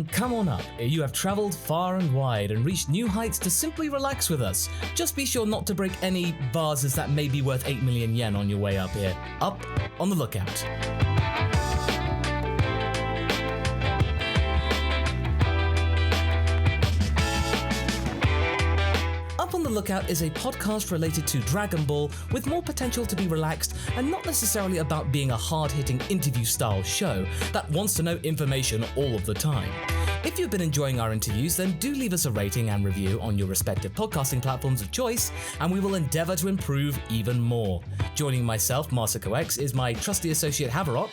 come on up. You have traveled far and wide and reached new heights to simply relax with us. Just be sure not to break any vases that may be worth 8 million yen on your way up here. Up on the lookout. Up on the Lookout is a podcast related to Dragon Ball with more potential to be relaxed and not necessarily about being a hard-hitting interview-style show that wants to know information all of the time. If you've been enjoying our interviews, then do leave us a rating and review on your respective podcasting platforms of choice, and we will endeavour to improve even more. Joining myself, Masako X, is my trusty associate Haverock.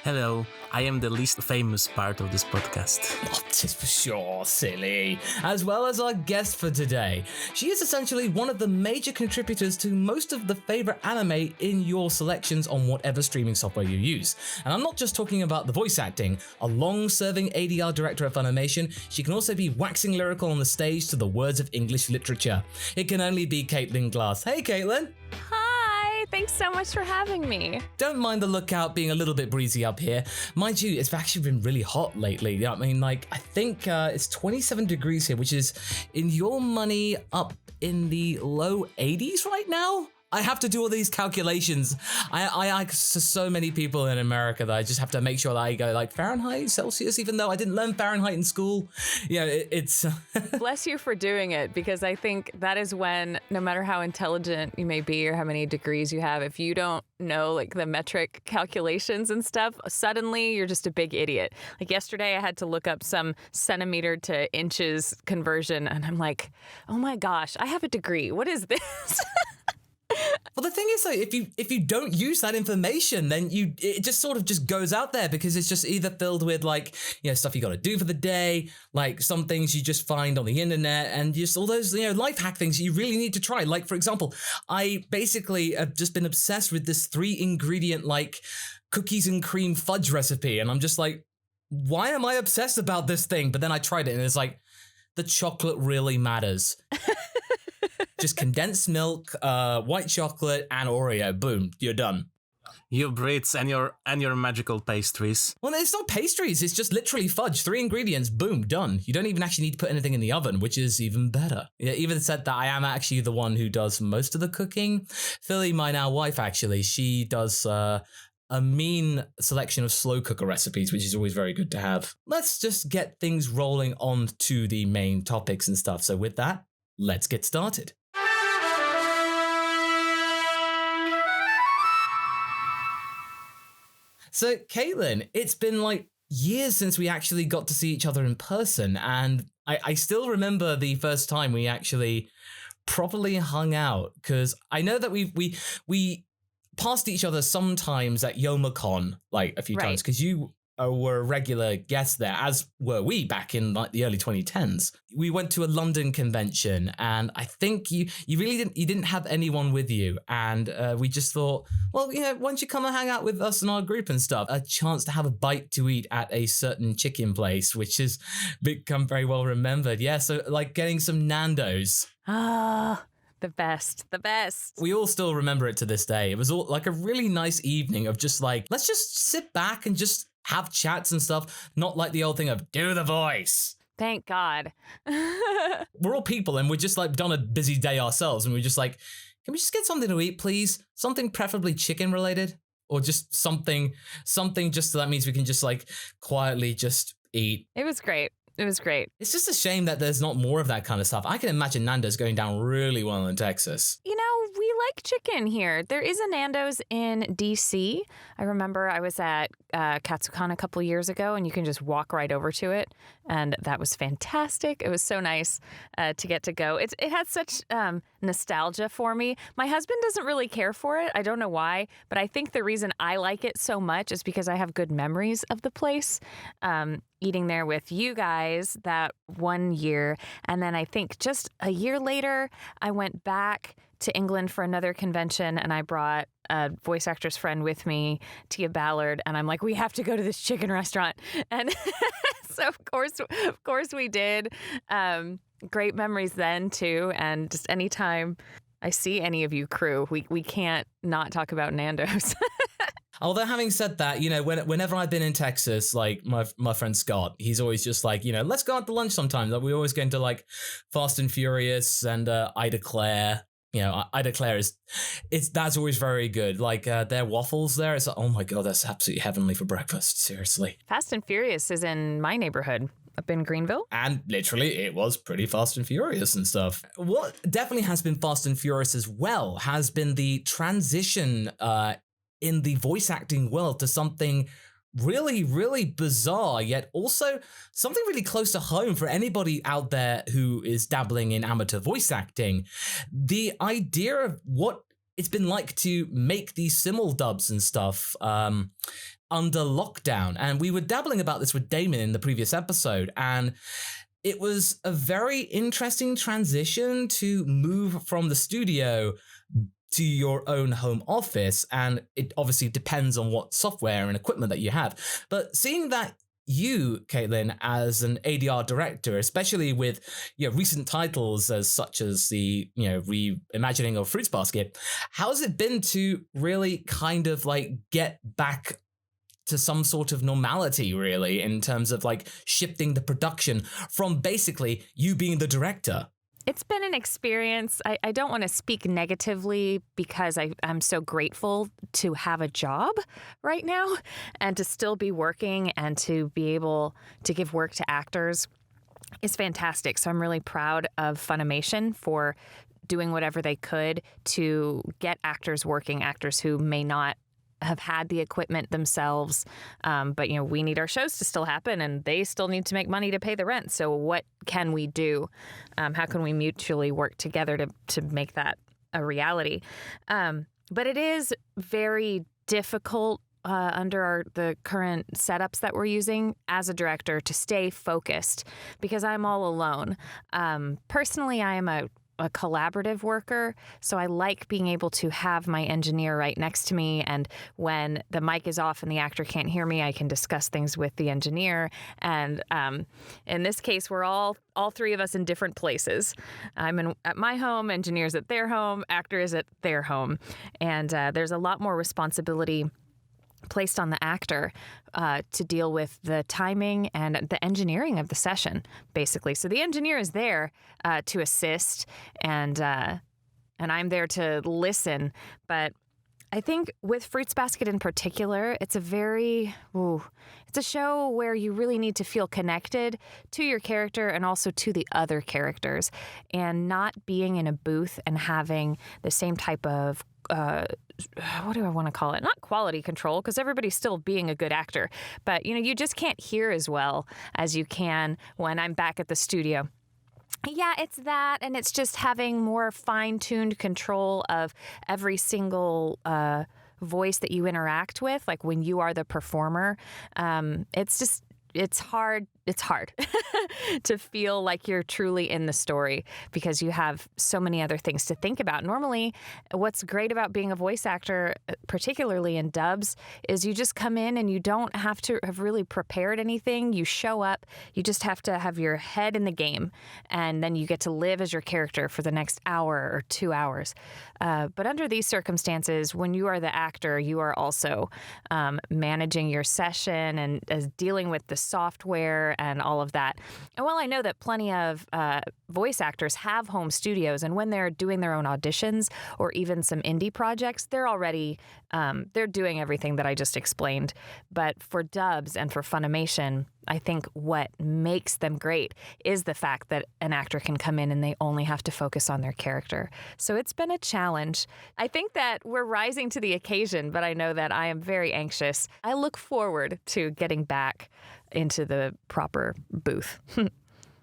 Hello, I am the least famous part of this podcast. Oh, tis for sure, silly. As well as our guest for today. She is essentially one of the major contributors to most of the favourite anime in your selections on whatever streaming software you use. And I'm not just talking about the voice acting. A long-serving ADR director at Funimation, she can also be waxing lyrical on the stage to the words of English literature. It can only be Caitlin Glass. Hey, Caitlin! Hi, thanks so much for having me. Don't mind the lookout being a little bit breezy up here. Mind you, it's actually been really hot lately. I mean, I think it's 27 degrees here, which is, in your money, up in the low 80s right now? I have to do all these calculations. I to so many people in America that I just have to make sure that I go Fahrenheit, Celsius, even though I didn't learn Fahrenheit in school. Yeah, it's... Bless you for doing it, because I think that is when, no matter how intelligent you may be or how many degrees you have, if you don't know the metric calculations and stuff, suddenly you're just a big idiot. Yesterday I had to look up some centimeter to inches conversion, and I'm like, oh my gosh, I have a degree. What is this? Well, the thing is, if you don't use that information, then it just sort of just goes out there, because it's just either filled with stuff you got to do for the day, some things you just find on the internet, and just all those life hack things you really need to try. For example, I basically have just been obsessed with this 3-ingredient cookies and cream fudge recipe, and I'm just why am I obsessed about this thing? But then I tried it, and it's the chocolate really matters. Just condensed milk, white chocolate, and Oreo. Boom, you're done. Your Brits and your magical pastries. Well, it's not pastries. It's just literally fudge. 3 ingredients. Boom, done. You don't even actually need to put anything in the oven, which is even better. Yeah, even said that I am actually the one who does most of the cooking. Philly, my now wife, actually, she does a mean selection of slow cooker recipes, which is always very good to have. Let's just get things rolling on to the main topics and stuff. So with that, let's get started. So, Caitlin, it's been years since we actually got to see each other in person, and I still remember the first time we actually properly hung out, because I know that we passed each other sometimes at Youmacon a few times, because you were a regular guest there, as were we back in the early 2010s. We went to a London convention, and I think you really didn't have anyone with you, and we just thought, well, why don't you come and hang out with us and our group and stuff? A chance to have a bite to eat at a certain chicken place, which has become very well remembered. Yeah, so getting some Nando's. Ah. The best. We all still remember it to this day. It was all a really nice evening of just let's just sit back and just have chats and stuff, not the old thing of do the voice. Thank God. We're all people, and we're just done a busy day ourselves, and we're just can we just get something to eat, please? Something preferably chicken related, or just something just so that means we can just quietly just eat. It was great. It's just a shame that there's not more of that kind of stuff. I can imagine Nando's going down really well in Texas. We like chicken here. There is a Nando's in DC. I remember I was at Katsucon a couple years ago, and you can just walk right over to it. And that was fantastic. It was so nice to get to go. It had such nostalgia for me. My husband doesn't really care for it. I don't know why, but I think the reason I like it so much is because I have good memories of the place. Eating there with you guys that one year. And then I think just a year later, I went back to England for another convention, and I brought a voice actress friend with me, Tia Ballard, and I'm we have to go to this chicken restaurant. And so of course we did. Great memories then too. And just anytime I see any of you crew, we can't not talk about Nando's. Although having said that, whenever I've been in Texas, like my friend Scott, he's always just like, let's go out to lunch sometime. Like we always go into like Fast and Furious and Ida Claire. Ida Claire that's always very good. Like their waffles there, it's like, oh my God, that's absolutely heavenly for breakfast. Seriously. Fast and Furious is in my neighborhood up in Greenville. And literally, it was pretty Fast and Furious and stuff. What definitely has been Fast and Furious as well has been the transition in the voice acting world to something really, really bizarre, yet also something really close to home for anybody out there who is dabbling in amateur voice acting. The idea of what it's been like to make these simul dubs and stuff under lockdown. And we were dabbling about this with Damon in the previous episode, and it was a very interesting transition to move from the studio to your own home office, and it obviously depends on what software and equipment that you have. But seeing that you, Caitlin, as an ADR director, especially with recent titles as such as the reimagining of Fruits Basket, how's it been to really kind of like get back to some sort of normality, really, in terms of like shifting the production from basically you being the director? It's been an experience. I don't want to speak negatively because I'm so grateful to have a job right now and to still be working and to be able to give work to actors is fantastic. So I'm really proud of Funimation for doing whatever they could to get actors working, actors who may not have had the equipment themselves. But, we need our shows to still happen and they still need to make money to pay the rent. So what can we do? How can we mutually work together to make that a reality? But it is very difficult under the current setups that we're using as a director to stay focused because I'm all alone. Personally, I am a collaborative worker, so I like being able to have my engineer right next to me, and when the mic is off and the actor can't hear me, I can discuss things with the engineer. And in this case, we're all three of us in different places. I'm at my home, engineers at their home, actors at their home, and there's a lot more responsibility placed on the actor to deal with the timing and the engineering of the session, basically. So the engineer is there to assist, and I'm there to listen. But I think with Fruits Basket in particular, it's it's a show where you really need to feel connected to your character and also to the other characters, and not being in a booth and having the same type of what do I want to call it? Not quality control, because everybody's still being a good actor. But, you just can't hear as well as you can when I'm back at the studio. Yeah, it's that, and it's just having more fine-tuned control of every single voice that you interact with, like when you are the performer. It's hard. It's hard to feel like you're truly in the story because you have so many other things to think about. Normally, what's great about being a voice actor, particularly in dubs, is you just come in and you don't have to have really prepared anything. You show up, you just have to have your head in the game, and then you get to live as your character for the next hour or 2 hours. But under these circumstances, when you are the actor, you are also managing your session and dealing with the software and all of that. And while I know that plenty of voice actors have home studios, and when they're doing their own auditions or even some indie projects, they're already they're doing everything that I just explained. But for dubs and for Funimation, I think what makes them great is the fact that an actor can come in and they only have to focus on their character. So it's been a challenge. I think that we're rising to the occasion, but I know that I am very anxious. I look forward to getting back into the proper booth.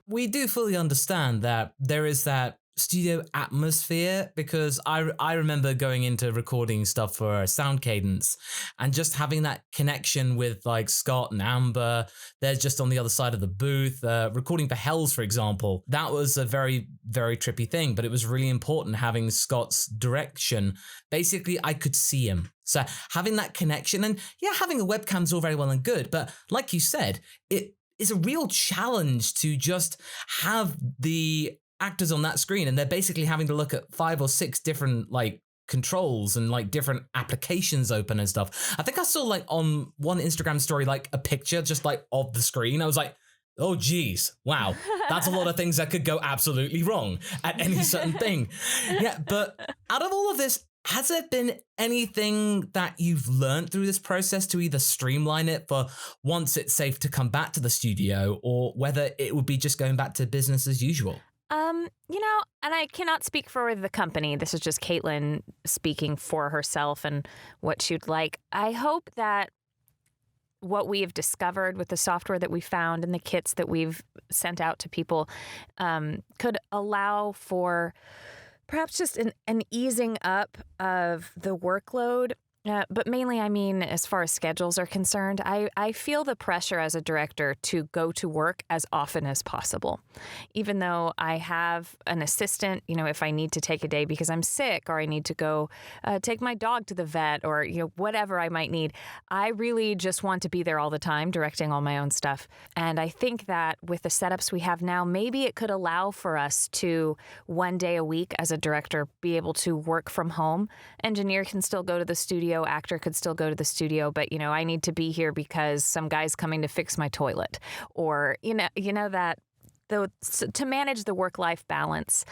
We do fully understand that there is that studio atmosphere, because I remember going into recording stuff for Sound Cadence and just having that connection with like Scott and Amber. They're just on the other side of the booth. Recording for Hells, for example, that was a very, very trippy thing, but it was really important having Scott's direction. Basically, I could see him. So having that connection, and yeah, having a webcam's all very well and good, but like you said, it is a real challenge to just have the actors on that screen, and they're basically having to look at 5 or 6 different like controls and like different applications open and stuff. I think I saw like on one Instagram story like a picture just like of the screen. I was like, oh geez, wow, that's a lot of things that could go absolutely wrong at any certain thing. Yeah, but out of all of this, has there been anything that you've learned through this process to either streamline it for once it's safe to come back to the studio, or whether it would be just going back to business as usual? And I cannot speak for the company. This is just Caitlin speaking for herself and what she'd like. I hope that what we have discovered with the software that we found and the kits that we've sent out to people could allow for perhaps just an easing up of the workload. But mainly, I mean, as far as schedules are concerned, I feel the pressure as a director to go to work as often as possible. Even though I have an assistant, if I need to take a day because I'm sick or I need to go take my dog to the vet or, whatever I might need, I really just want to be there all the time, directing all my own stuff. And I think that with the setups we have now, maybe it could allow for us to one day a week as a director be able to work from home. Engineer can still go to the studio. Actor could still go to the studio, but I need to be here because some guy's coming to fix my toilet, or that to manage the work-life balance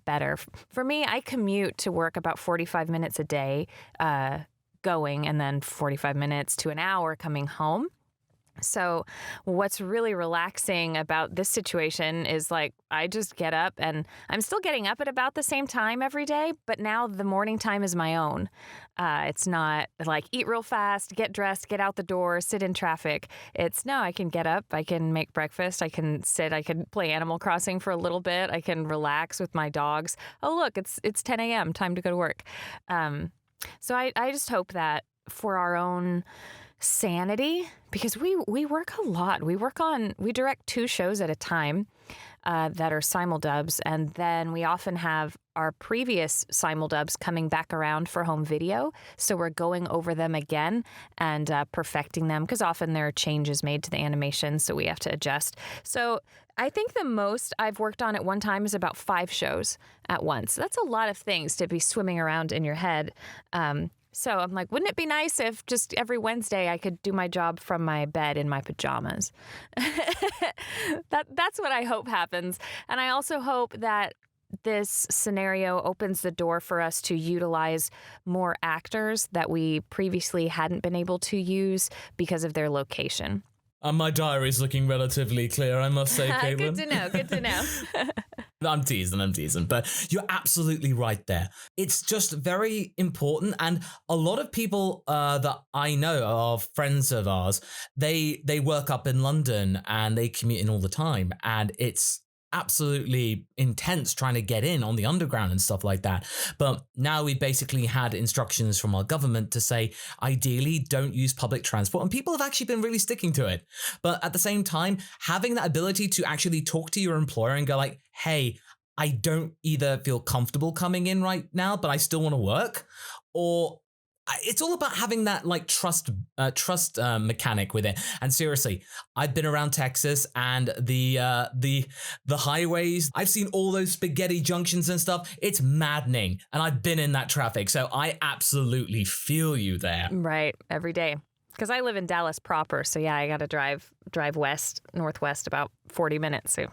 better. For me, I commute to work about 45 minutes a day going, and then 45 minutes to an hour coming home. So what's really relaxing about this situation is like I just get up, and I'm still getting up at about the same time every day, but now the morning time is my own. It's not like eat real fast, get dressed, get out the door, sit in traffic. I can get up, I can make breakfast, I can sit, I can play Animal Crossing for a little bit, I can relax with my dogs. Oh, look, it's 10 a.m., time to go to work. So I just hope that for our own sanity, because we work a lot. We direct 2 shows at a time that are simuldubs, and then we often have our previous simuldubs coming back around for home video. So we're going over them again and perfecting them, because often there are changes made to the animation, so we have to adjust. So I think the most I've worked on at one time is about 5 shows at once. That's a lot of things to be swimming around in your head. So I'm like, wouldn't it be nice if just every Wednesday I could do my job from my bed in my pajamas? That's what I hope happens. And I also hope that this scenario opens the door for us to utilize more actors that we previously hadn't been able to use because of their location. My diary's looking relatively clear, I must say, Caitlin. Good to know. I'm teasing, but you're absolutely right there. It's just very important, and a lot of people that I know are friends of ours, they work up in London and they commute in all the time, and it's absolutely intense trying to get in on the underground and stuff like that. But now we basically had instructions from our government to say, ideally, don't use public transport. And people have actually been really sticking to it. But at the same time, having that ability to actually talk to your employer and go like, hey, I don't either feel comfortable coming in right now, but I still want to work, or it's all about having that like trust mechanic with it. And seriously, I've been around Texas and the highways. I've seen all those spaghetti junctions and stuff. It's maddening, and I've been in that traffic, so I absolutely feel you there. Right, every day. Because I live in Dallas proper, so yeah, I got to drive northwest about 40 minutes. So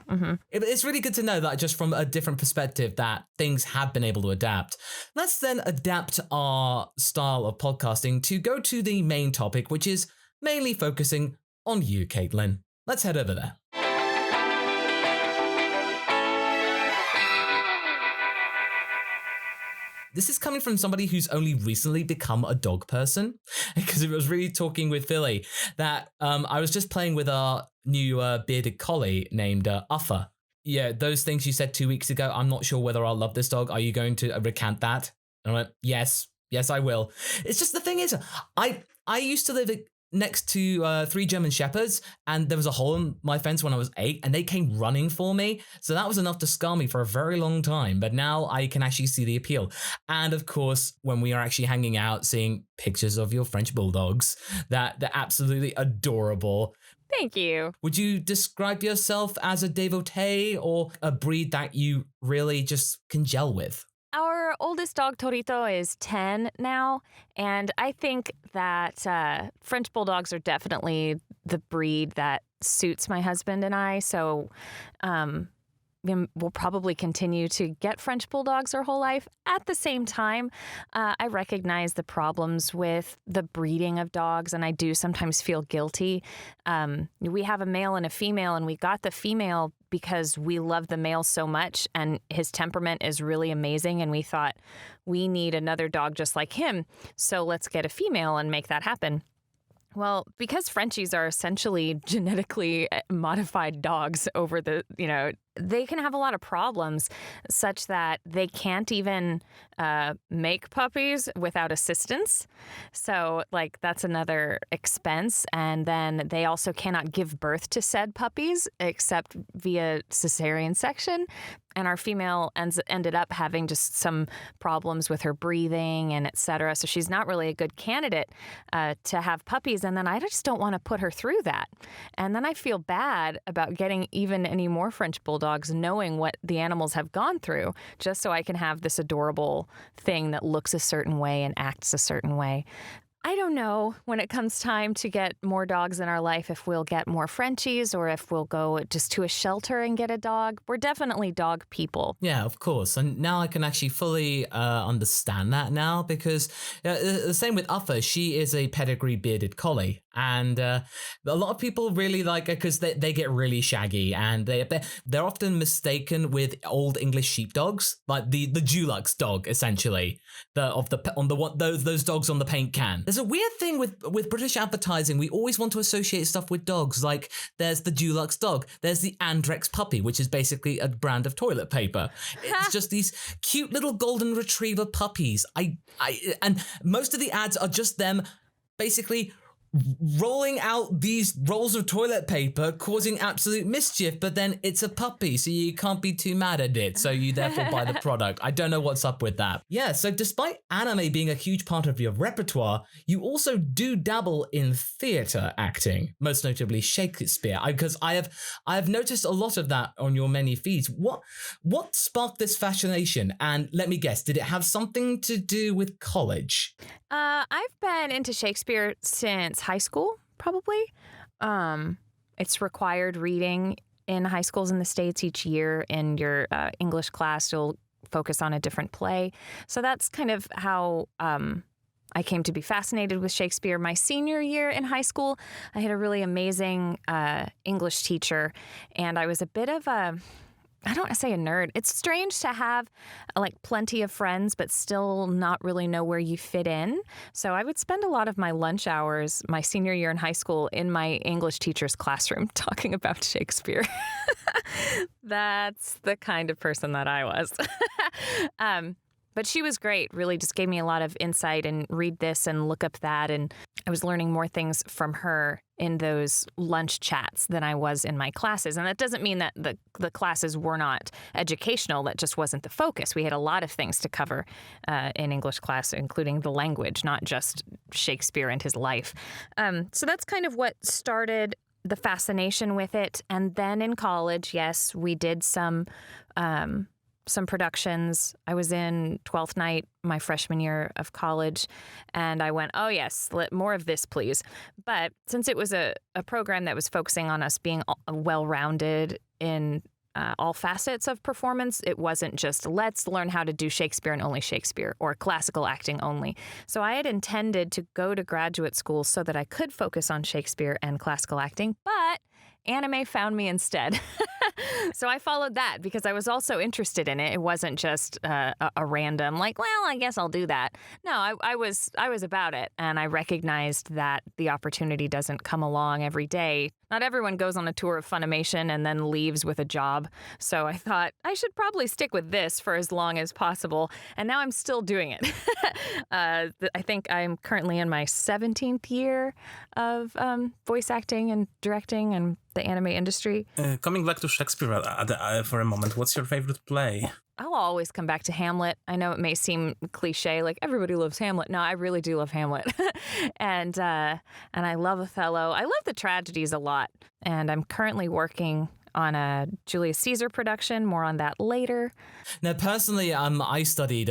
It's really good to know that just from a different perspective that things have been able to adapt. Let's then adapt our style of podcasting to go to the main topic, which is mainly focusing on you, Caitlin. Let's head over there. This is coming from somebody who's only recently become a dog person, because it was really talking with Philly that I was just playing with our new bearded collie named Uffa. Yeah, those things you said 2 weeks ago, I'm not sure whether I'll love this dog. Are you going to recant that? And I went, yes, I will. It's just the thing is, I used to live next to 3 German Shepherds, and there was a hole in my fence when I was 8, and they came running for me. So that was enough to scar me for a very long time. But now I can actually see the appeal. And of course, when we are actually hanging out, seeing pictures of your French bulldogs, they're absolutely adorable. Thank you. Would you describe yourself as a devotee or a breed that you really just can gel with? Our Our oldest dog, Torito, is 10 now. And I think that French Bulldogs are definitely the breed that suits my husband and I. So we'll probably continue to get French Bulldogs our whole life. At the same time, I recognize the problems with the breeding of dogs, and I do sometimes feel guilty. We have a male and a female, and we got the female because we love the male so much, and his temperament is really amazing, and we thought we need another dog just like him, so let's get a female and make that happen. Well, because Frenchies are essentially genetically modified dogs over they can have a lot of problems such that they can't even make puppies without assistance. So, that's another expense. And then they also cannot give birth to said puppies except via cesarean section. And our female ended up having just some problems with her breathing and et cetera. So she's not really a good candidate to have puppies. And then I just don't want to put her through that. And then I feel bad about getting even any more French Bulldogs, knowing what the animals have gone through, just so I can have this adorable thing that looks a certain way and acts a certain way. I don't know when it comes time to get more dogs in our life if we'll get more Frenchies or if we'll go just to a shelter and get a dog. We're definitely dog people. Yeah, of course. And now I can actually fully understand that now, because the same with Uffa. She is a pedigree bearded collie. And a lot of people really like her because they get really shaggy, and they're often mistaken with old English sheepdogs, like the Dulux dog, essentially, those dogs on the paint can. There's a weird thing with British advertising. We always want to associate stuff with dogs. Like there's the Dulux dog, there's the Andrex puppy, which is basically a brand of toilet paper. It's just these cute little golden retriever puppies. And most of the ads are just them basically rolling out these rolls of toilet paper, causing absolute mischief, but then it's a puppy, so you can't be too mad at it, so you therefore buy the product. I don't know what's up with that. Yeah, so despite anime being a huge part of your repertoire, you also do dabble in theatre acting, most notably Shakespeare, because I have noticed a lot of that on your many feeds. What sparked this fascination? And let me guess, did it have something to do with college? I've been into Shakespeare since high school, probably. It's required reading in high schools in the States each year. In your English class, you'll focus on a different play. So that's kind of how I came to be fascinated with Shakespeare. My senior year in high school, I had a really amazing English teacher, and I was a bit of I don't want to say a nerd. It's strange to have plenty of friends, but still not really know where you fit in. So I would spend a lot of my lunch hours, my senior year in high school, in my English teacher's classroom talking about Shakespeare. That's the kind of person that I was. But she was great, really just gave me a lot of insight and read this and look up that. And I was learning more things from her in those lunch chats than I was in my classes. And that doesn't mean that the classes were not educational. That just wasn't the focus. We had a lot of things to cover in English class, including the language, not just Shakespeare and his life. So that's kind of what started the fascination with it. And then in college, yes, we did some productions. I was in 12th Night my freshman year of college, and I went, oh yes, more of this, please. But since it was a program that was focusing on us being well-rounded in all facets of performance, it wasn't just let's learn how to do Shakespeare and only Shakespeare, or classical acting only. So I had intended to go to graduate school so that I could focus on Shakespeare and classical acting, but anime found me instead. So I followed that because I was also interested in it. It wasn't just a random, well, I guess I'll do that. No, I was about it, and I recognized that the opportunity doesn't come along every day. Not everyone goes on a tour of Funimation and then leaves with a job. So I thought I should probably stick with this for as long as possible. And now I'm still doing it. I think I'm currently in my 17th year of voice acting and directing and the anime industry. Coming back to Shakespeare for a moment, what's your favorite play? I'll always come back to Hamlet. I know it may seem cliche, everybody loves Hamlet. No, I really do love Hamlet. and I love Othello. I love the tragedies a lot. And I'm currently working on a Julius Caesar production. More on that later. Now, personally, I studied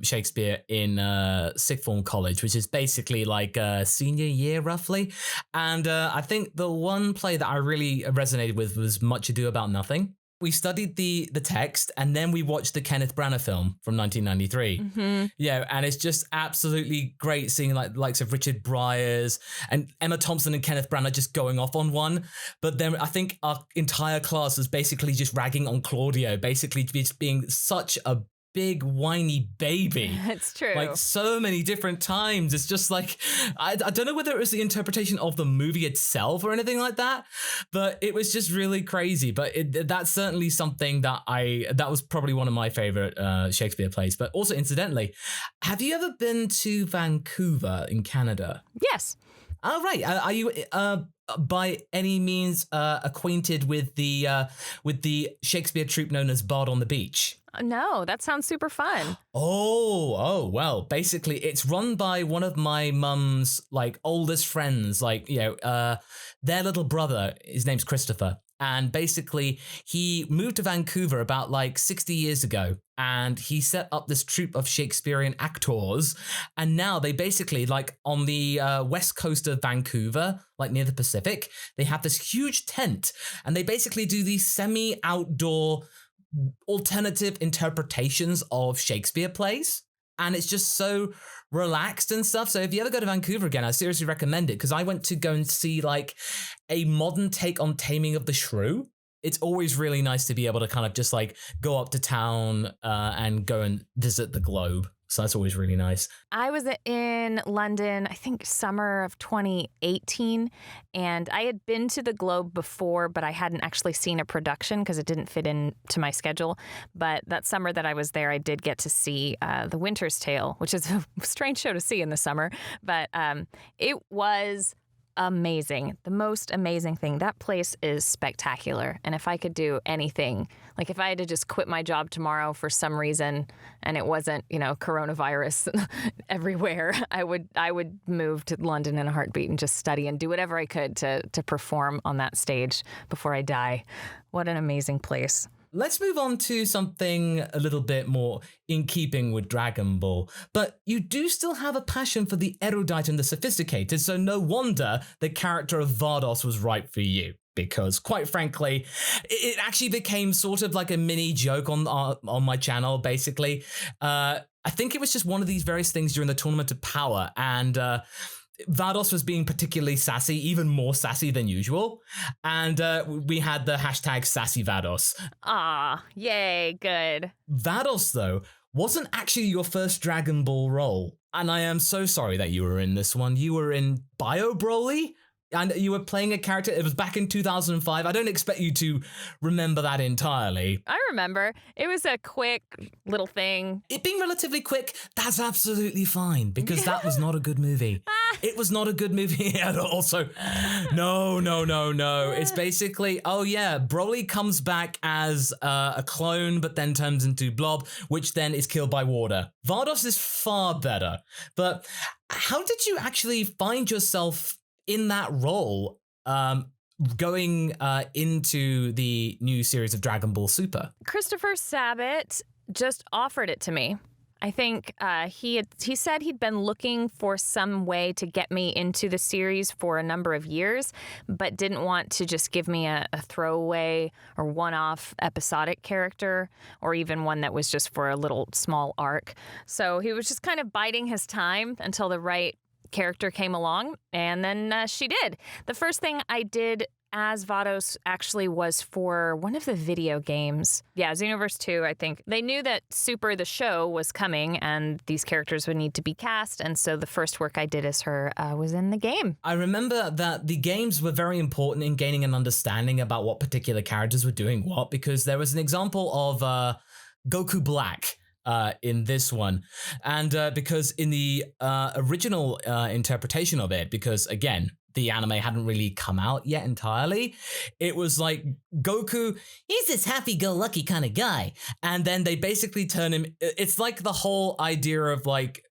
Shakespeare in sixth form college, which is basically like senior year, roughly. And I think the one play that I really resonated with was Much Ado About Nothing. We studied the text, and then we watched the Kenneth Branagh film from 1993. Mm-hmm. Yeah, and it's just absolutely great seeing like the likes of Richard Briers and Emma Thompson and Kenneth Branagh just going off on one. But then I think our entire class was basically just ragging on Claudio, basically just being such a big whiny baby. It's true. Like so many different times. It's just like, I don't know whether it was the interpretation of the movie itself or anything like that, but it was just really crazy. But that's certainly something that that was probably one of my favorite Shakespeare plays. But also incidentally, have you ever been to Vancouver in Canada? Yes. Oh, right. Are you by any means acquainted with the Shakespeare troupe known as Bard on the Beach? No, that sounds super fun. Oh, well, basically it's run by one of my mum's like oldest friends, like, their little brother, his name's Christopher. And basically he moved to Vancouver about like 60 years ago, and he set up this troupe of Shakespearean actors. And now they basically, like on the west coast of Vancouver, like near the Pacific, they have this huge tent, and they basically do these semi-outdoor alternative interpretations of Shakespeare plays. And it's just so relaxed and stuff. So if you ever go to Vancouver again, I seriously recommend it, because I went to go and see like a modern take on Taming of the Shrew. It's always really nice to be able to kind of just like go up to town and go and visit the Globe. So that's always really nice. I was in London, I think summer of 2018, and I had been to the Globe before, but I hadn't actually seen a production because it didn't fit into my schedule. But that summer that I was there, I did get to see The Winter's Tale, which is a strange show to see in the summer. But it was amazing. The most amazing thing. That place is spectacular. And if I could do anything, like if I had to just quit my job tomorrow for some reason and it wasn't, coronavirus everywhere, I would move to London in a heartbeat and just study and do whatever I could to perform on that stage before I die. What an amazing place. Let's move on to something a little bit more in keeping with Dragon Ball. But you do still have a passion for the erudite and the sophisticated, so no wonder the character of Vados was right for you. Because quite frankly, it actually became sort of like a mini joke on my channel, basically. I think it was just one of these various things during the Tournament of Power, and Vados was being particularly sassy, even more sassy than usual. And we had the hashtag Sassy Vados. Ah, yay, good. Vados, though, wasn't actually your first Dragon Ball role. And I am so sorry that you were in this one. You were in Bio Broly? And you were playing a character, it was back in 2005. I don't expect you to remember that entirely. I remember. It was a quick little thing. It being relatively quick, that's absolutely fine, because that was not a good movie. It was not a good movie at all. So, no. It's basically, Broly comes back as a clone, but then turns into Blob, which then is killed by water. Vados is far better. But how did you actually find yourself in that role, going into the new series of Dragon Ball Super? Christopher Sabat just offered it to me. I think he said he'd been looking for some way to get me into the series for a number of years, but didn't want to just give me a throwaway or one-off episodic character, or even one that was just for a little small arc. So he was just kind of biding his time until the right character came along, and then she did. The first thing I did as Vados actually was for one of the video games. Yeah, Xenoverse 2, I think. They knew that Super, the show, was coming, and these characters would need to be cast, and so the first work I did as her was in the game. I remember that the games were very important in gaining an understanding about what particular characters were doing what, because there was an example of Goku Black in this one. And because in the original interpretation of it, because again, the anime hadn't really come out yet entirely, it was like Goku, he's this happy-go-lucky kind of guy. And then they basically turn him, it's like the whole idea of like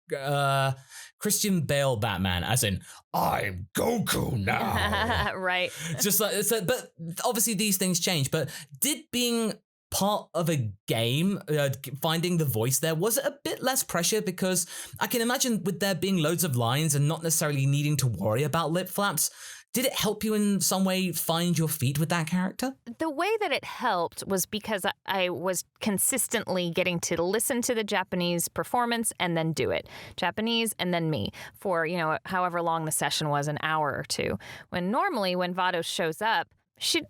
Christian Bale Batman, as in, I'm Goku now. Right. Just like, so, but obviously these things change. But did being part of a game, finding the voice there, was it a bit less pressure? Because I can imagine with there being loads of lines and not necessarily needing to worry about lip flaps, did it help you in some way find your feet with that character? The way that it helped was because I was consistently getting to listen to the Japanese performance and then do it. Japanese and then me for, however long the session was, an hour or two. When normally when Vados shows up, she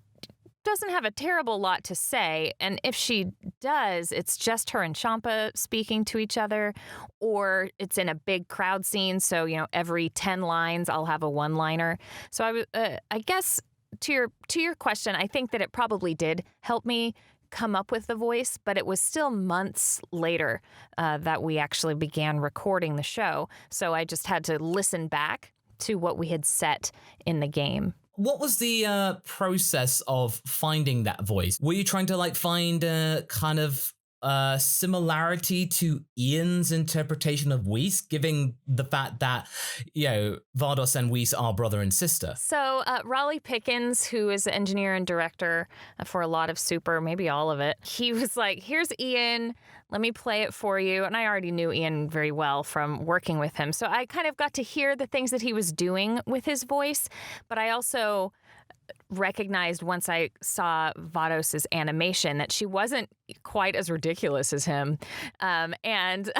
doesn't have a terrible lot to say, and if she does, it's just her and Champa speaking to each other, or it's in a big crowd scene, so every 10 lines I'll have a one-liner. So I guess to your question, I think that it probably did help me come up with the voice, but it was still months later that we actually began recording the show, so I just had to listen back to what we had set in the game. What was the process of finding that voice? Were you trying to find a kind of similarity to Ian's interpretation of Whis, given the fact that, Vados and Whis are brother and sister? So Raleigh Pickens, who is the engineer and director for a lot of Super, maybe all of it, he was like, here's Ian, let me play it for you. And I already knew Ian very well from working with him. So I kind of got to hear the things that he was doing with his voice, but I also recognized once I saw Vados's animation that she wasn't quite as ridiculous as him, and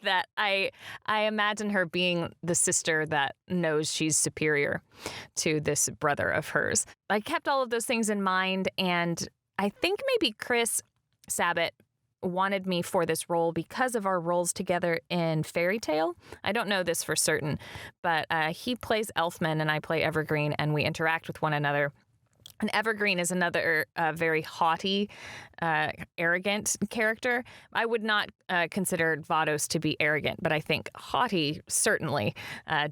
that I imagine her being the sister that knows she's superior to this brother of hers. I kept all of those things in mind, and I think maybe Chris Sabat wanted me for this role because of our roles together in Fairy Tail. I don't know this for certain, but he plays Elfman and I play Evergreen, and we interact with one another. And Evergreen is another very haughty, arrogant character. I would not consider Vados to be arrogant, but I think haughty, certainly,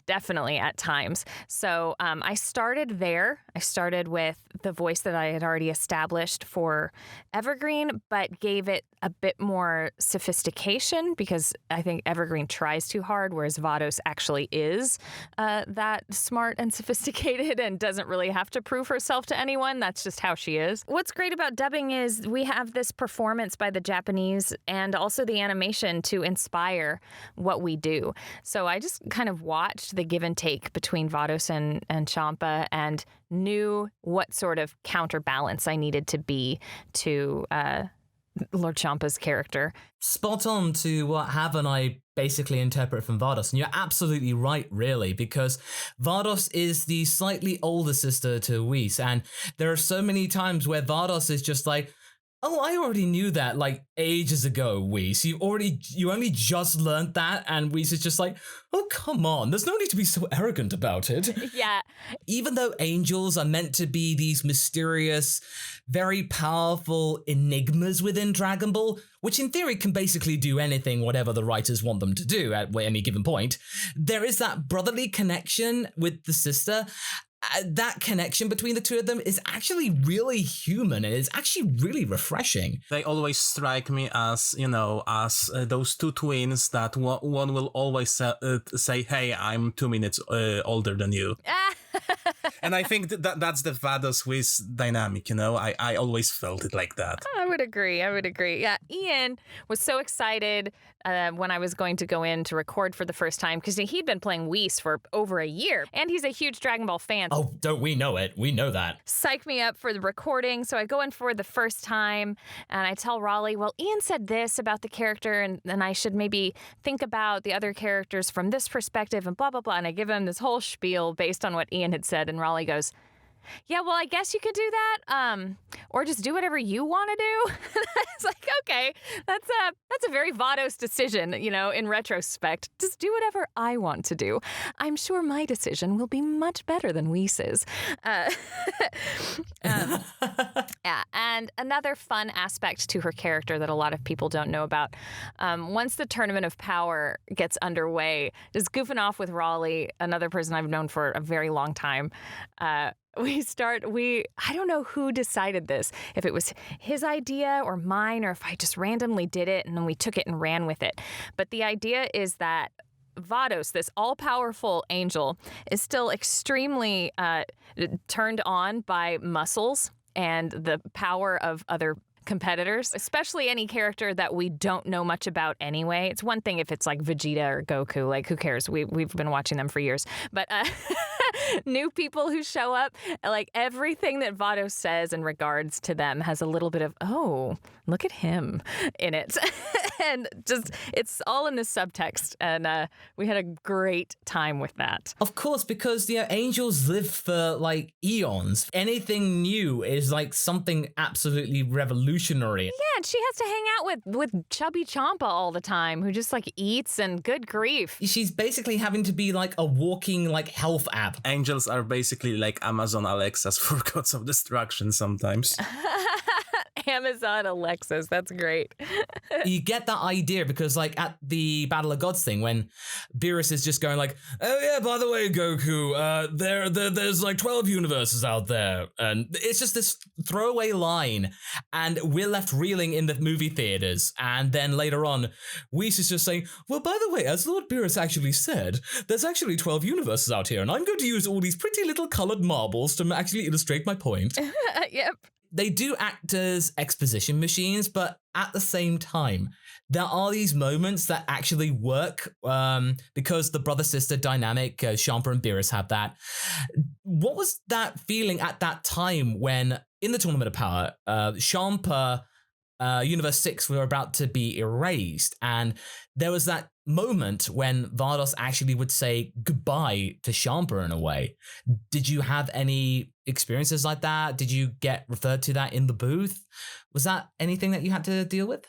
definitely at times. So I started there. I started with the voice that I had already established for Evergreen, but gave it a bit more sophistication because I think Evergreen tries too hard, whereas Vados actually is that smart and sophisticated and doesn't really have to prove herself to anyone. That's just how she is. What's great about dubbing is we have this performance by the Japanese and also the animation to inspire what we do. So I just kind of watched the give and take between Vados and Champa and knew what sort of counterbalance I needed to be to Lord Champa's character. Spot on to what Hav and I basically interpret from Vados. And you're absolutely right, really, because Vados is the slightly older sister to Whis. And there are so many times where Vados is just like, oh, I already knew that ages ago, Whis. You only just learned that, and Whis is just like, oh, come on, there's no need to be so arrogant about it. Yeah. Even though angels are meant to be these mysterious, very powerful enigmas within Dragon Ball, which in theory can basically do anything whatever the writers want them to do at any given point, there is that brotherly connection with the sister. That connection between the two of them is actually really human, and it's actually really refreshing. They always strike me as, as those two twins that one will always say, hey, I'm 2 minutes older than you. And I think that's the Vados Whis dynamic, I always felt it like that. I would agree. Yeah, Ian was so excited when I was going to go in to record for the first time because he'd been playing Whis for over a year, and he's a huge Dragon Ball fan. Oh, don't we know it? We know that. Psych me up for the recording, so I go in for the first time, and I tell Raleigh, well, Ian said this about the character, and I should maybe think about the other characters from this perspective, and blah, blah, blah, and I give him this whole spiel based on what Ian had said, and Raleigh goes, yeah, well, I guess you could do that, or just do whatever you want to do. It's like, okay, that's a very Vados decision, in retrospect. Just do whatever I want to do. I'm sure my decision will be much better than Whis's. Yeah, and another fun aspect to her character that a lot of people don't know about, once the Tournament of Power gets underway, just goofing off with Raleigh, another person I've known for a very long time, I don't know who decided this, if it was his idea or mine, or if I just randomly did it and then we took it and ran with it. But the idea is that Vados, this all-powerful angel, is still extremely turned on by muscles and the power of other competitors, especially any character that we don't know much about anyway. It's one thing if it's like Vegeta or Goku, like who cares? We've been watching them for years. But new people who show up, like everything that Vados says in regards to them has a little bit of, oh, look at him in it. And just, it's all in the subtext. And we had a great time with that. Of course, because angels live for like eons. Anything new is like something absolutely revolutionary. Yeah, and she has to hang out with Chubby Champa all the time, who just like eats, and good grief. She's basically having to be like a walking like health app. Angels are basically like Amazon Alexas for Gods of Destruction sometimes. Amazon Alexas, that's great. You get that idea because like at the Battle of Gods thing, when Beerus is just going like, oh yeah, by the way, Goku, there's like 12 universes out there. And it's just this throwaway line, and we're left reeling in the movie theaters. And then later on, Whis is just saying, well, by the way, as Lord Beerus actually said, there's actually 12 universes out here, and I'm going to use all these pretty little colored marbles to actually illustrate my point. Yep. They do act as exposition machines, but at the same time, there are these moments that actually work because the brother-sister dynamic, Champa and Beerus have that. What was that feeling at that time when, in the Tournament of Power, Champa, Universe 6 were about to be erased, and there was that moment when Vados actually would say goodbye to Champa in a way. Did you have any experiences like that? Did you get referred to that in the booth? Was that anything that you had to deal with?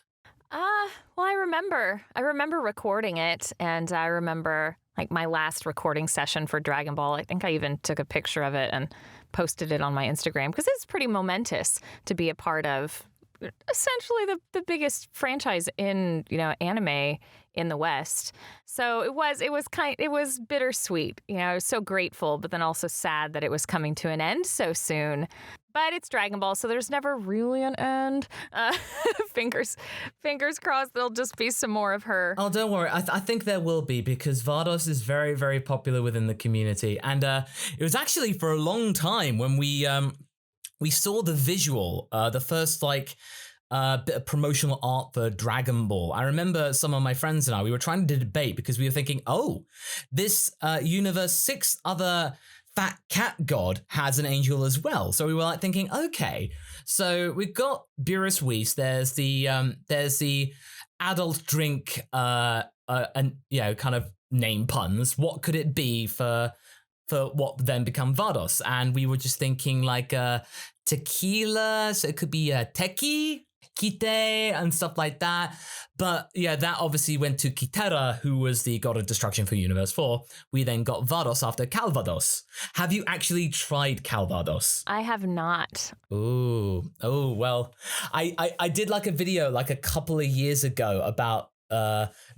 Well, I remember recording it, and I remember like my last recording session for Dragon Ball. I think I even took a picture of it and posted it on my Instagram because it's pretty momentous to be a part of essentially the biggest franchise in anime in the West. So it was bittersweet. I was so grateful, but then also sad that it was coming to an end so soon. But it's Dragon Ball, so there's never really an end. Fingers crossed there'll just be some more of her. Oh, don't worry. I think there will be, because Vados is very, very popular within the community. And it was actually for a long time when we saw the visual, the first bit of promotional art for Dragon Ball. I remember some of my friends and we were trying to debate because we were thinking, oh, this Universe 6 other fat cat god has an angel as well. So we were like thinking, okay, so we've got Beerus Whis. There's the adult drink, and kind of name puns. What could it be for what then become Vados? And we were just thinking like tequila, so it could be a teki, kite, and stuff like that. But yeah, that obviously went to Kitera, who was the god of destruction for Universe 4. We then got Vados after Calvados. Have you actually tried Calvados? I have not. Oh, well, I did like a video like a couple of years ago about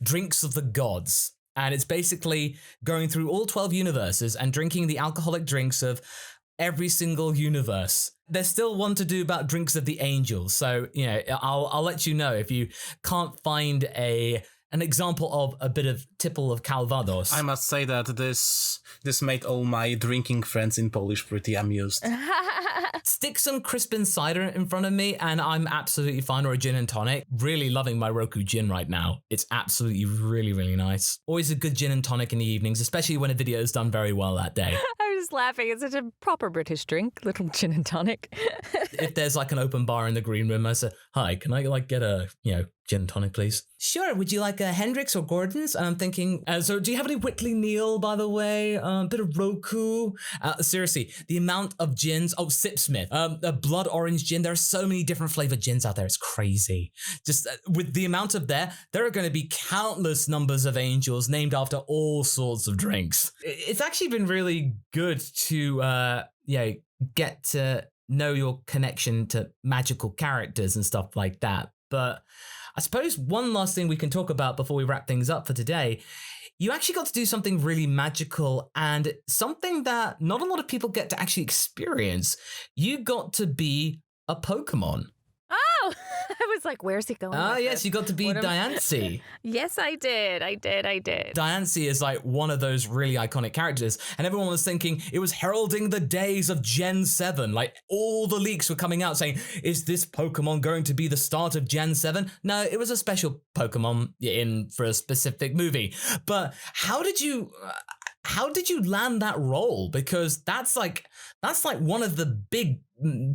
drinks of the gods. And it's basically going through all 12 universes and drinking the alcoholic drinks of every single universe. There's still one to do about drinks of the angels. So, I'll let you know if you can't find an example of a bit of tipple of Calvados. I must say that this made all my drinking friends in Polish pretty amused. Stick some Crispin cider in front of me and I'm absolutely fine, or a gin and tonic. Really loving my Roku gin right now. It's absolutely really, really nice. Always a good gin and tonic in the evenings, especially when a video is done very well that day. I was just laughing. It's such a proper British drink, little gin and tonic. If there's like an open bar in the green room, I say, hi, can I like get a, gin and tonic, please? Sure. Would you like a Hendrix or Gordon's? And I'm thinking, so do you have any Whitley Neal, by the way? A bit of Roku? Seriously, the amount of gins. Oh, Sipsmith. A blood orange gin. There are so many different flavored gins out there. It's crazy. Just with the amount of there are going to be countless numbers of angels named after all sorts of drinks. It's actually been really good to, get to know your connection to magical characters and stuff like that. But I suppose one last thing we can talk about before we wrap things up for today, you actually got to do something really magical and something that not a lot of people get to actually experience. You got to be a Pokemon. Oh, I was was like, where's he going? Ah, with yes, this? you got to be What am- Diancie. Yes, I did. Diancie is like one of those really iconic characters, and everyone was thinking it was heralding the days of Gen 7. Like, all the leaks were coming out saying, is this Pokemon going to be the start of Gen 7? No, it was a special Pokemon in for a specific movie. But how did you land that role? Because that's like one of the big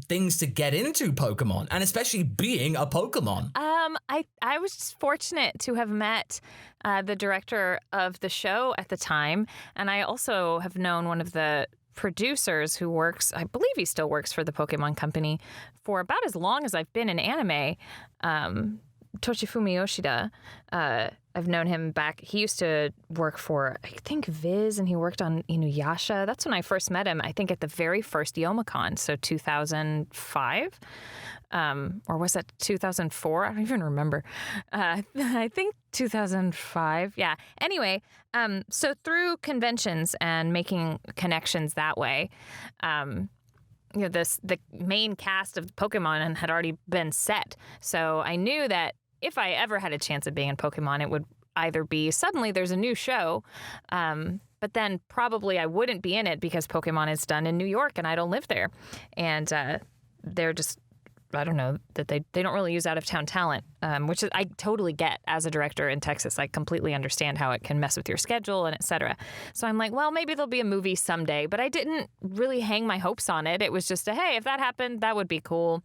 things to get into Pokemon, and especially being a Pokemon. I was just fortunate to have met the director of the show at the time, and I also have known one of the producers who works, I believe he still works for the Pokemon Company, for about as long as I've been in anime. Toshifumi Yoshida. I've known him back. He used to work for, I think, Viz, and he worked on Inuyasha. That's when I first met him, I think, at the very first Youmacon, so 2005. Or was that 2004? I don't even remember. I think 2005. Yeah. Anyway, so through conventions and making connections that way, the main cast of Pokemon had already been set. So I knew that if I ever had a chance of being in Pokemon, it would either be suddenly there's a new show, but then probably I wouldn't be in it because Pokemon is done in New York and I don't live there. And they're just, I don't know, that they don't really use out-of-town talent, which I totally get as a director in Texas. I completely understand how it can mess with your schedule and et cetera. So I'm like, well, maybe there'll be a movie someday, but I didn't really hang my hopes on it. It was just hey, if that happened, that would be cool.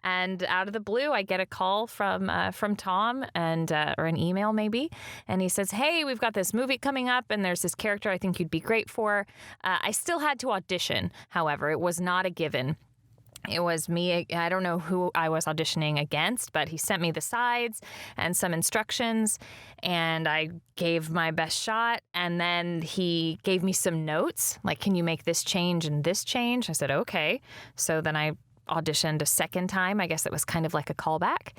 And out of the blue, I get a call from Tom and or an email maybe, and he says, hey, we've got this movie coming up, and there's this character I think you'd be great for. I still had to audition, however. It was not a given. It was me. I don't know who I was auditioning against, but he sent me the sides and some instructions, and I gave my best shot. And then he gave me some notes, like, can you make this change and this change? I said, okay. So then I auditioned a second time. I guess it was kind of like a callback.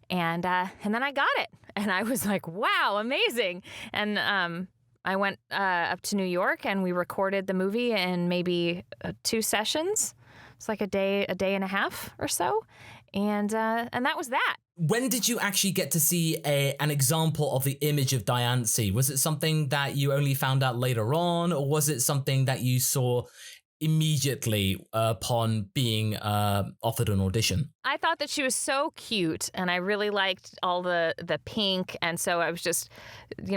And then I got it. And I was like, wow, amazing. And I went up to New York, and we recorded the movie in maybe 2 sessions. It's like a day and a half or so. And that was that. When did you actually get to see an example of the image of Diancie? Was it something that you only found out later on, or was it something that you saw immediately upon being offered an audition? I thought that she was so cute, and I really liked all the pink, and so I was just,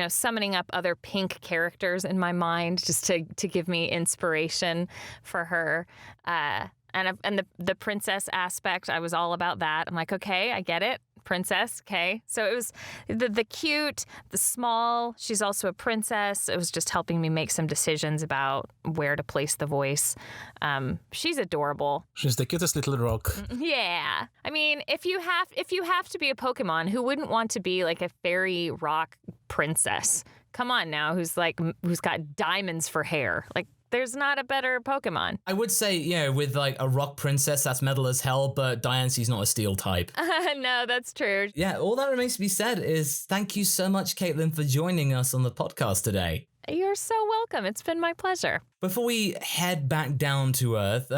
summoning up other pink characters in my mind just to give me inspiration for her. And the princess aspect, I was all about that. I'm like, okay, I get it. Princess, okay. So it was the cute, the small. She's also a princess. It was just helping me make some decisions about where to place the voice. She's adorable. She's the cutest little rock. Yeah. I mean, if you have to be a Pokemon, who wouldn't want to be like a fairy rock princess? Come on now, who's got diamonds for hair? Like, there's not a better Pokemon. I would say, with like a rock princess, that's metal as hell, but Diancie's not a steel type. No, that's true. Yeah, all that remains to be said is thank you so much, Caitlin, for joining us on the podcast today. You're so welcome. It's been my pleasure. Before we head back down to Earth,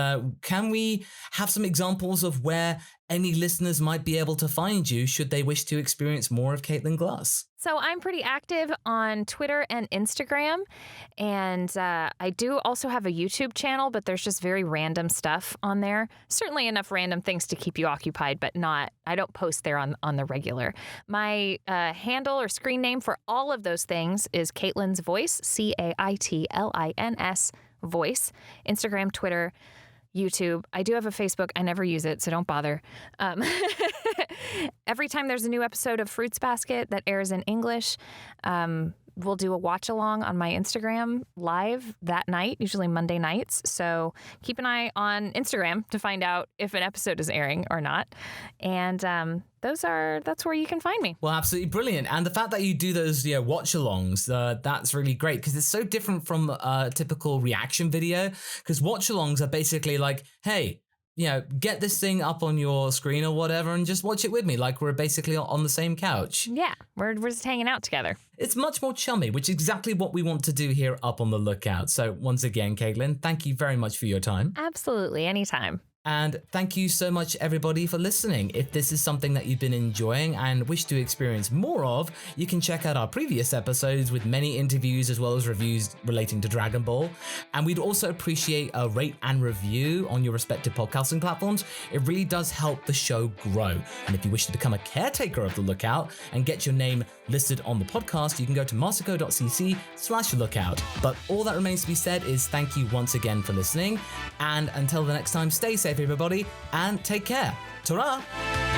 can we have some examples of where any listeners might be able to find you should they wish to experience more of Caitlin Glass? So I'm pretty active on Twitter and Instagram, and I do also have a YouTube channel, but there's just very random stuff on there. Certainly enough random things to keep you occupied, but I don't post there on the regular. My handle or screen name for all of those things is Caitlin's Voice, CAITLINS Voice, Instagram, Twitter, YouTube. I do have a Facebook. I never use it, so don't bother. Every time there's a new episode of Fruits Basket that airs in English, we'll do a watch along on my Instagram live that night, usually Monday nights. So keep an eye on Instagram to find out if an episode is airing or not. And that's where you can find me. Well, absolutely brilliant. And the fact that you do those watch alongs, that's really great because it's so different from a typical reaction video, because watch alongs are basically like, hey, get this thing up on your screen or whatever and just watch it with me. Like we're basically on the same couch. Yeah, we're just hanging out together. It's much more chummy, which is exactly what we want to do here up on The Lookout. So once again, Caitlin, thank you very much for your time. Absolutely, anytime. And thank you so much, everybody, for listening. If this is something that you've been enjoying and wish to experience more of, you can check out our previous episodes with many interviews as well as reviews relating to Dragon Ball. And we'd also appreciate a rate and review on your respective podcasting platforms. It really does help the show grow. And if you wish to become a caretaker of the Lookout and get your name listed on the podcast, you can go to masako.cc/lookout. But all that remains to be said is thank you once again for listening. And until the next time, stay safe, everybody, and take care. Ta-ra!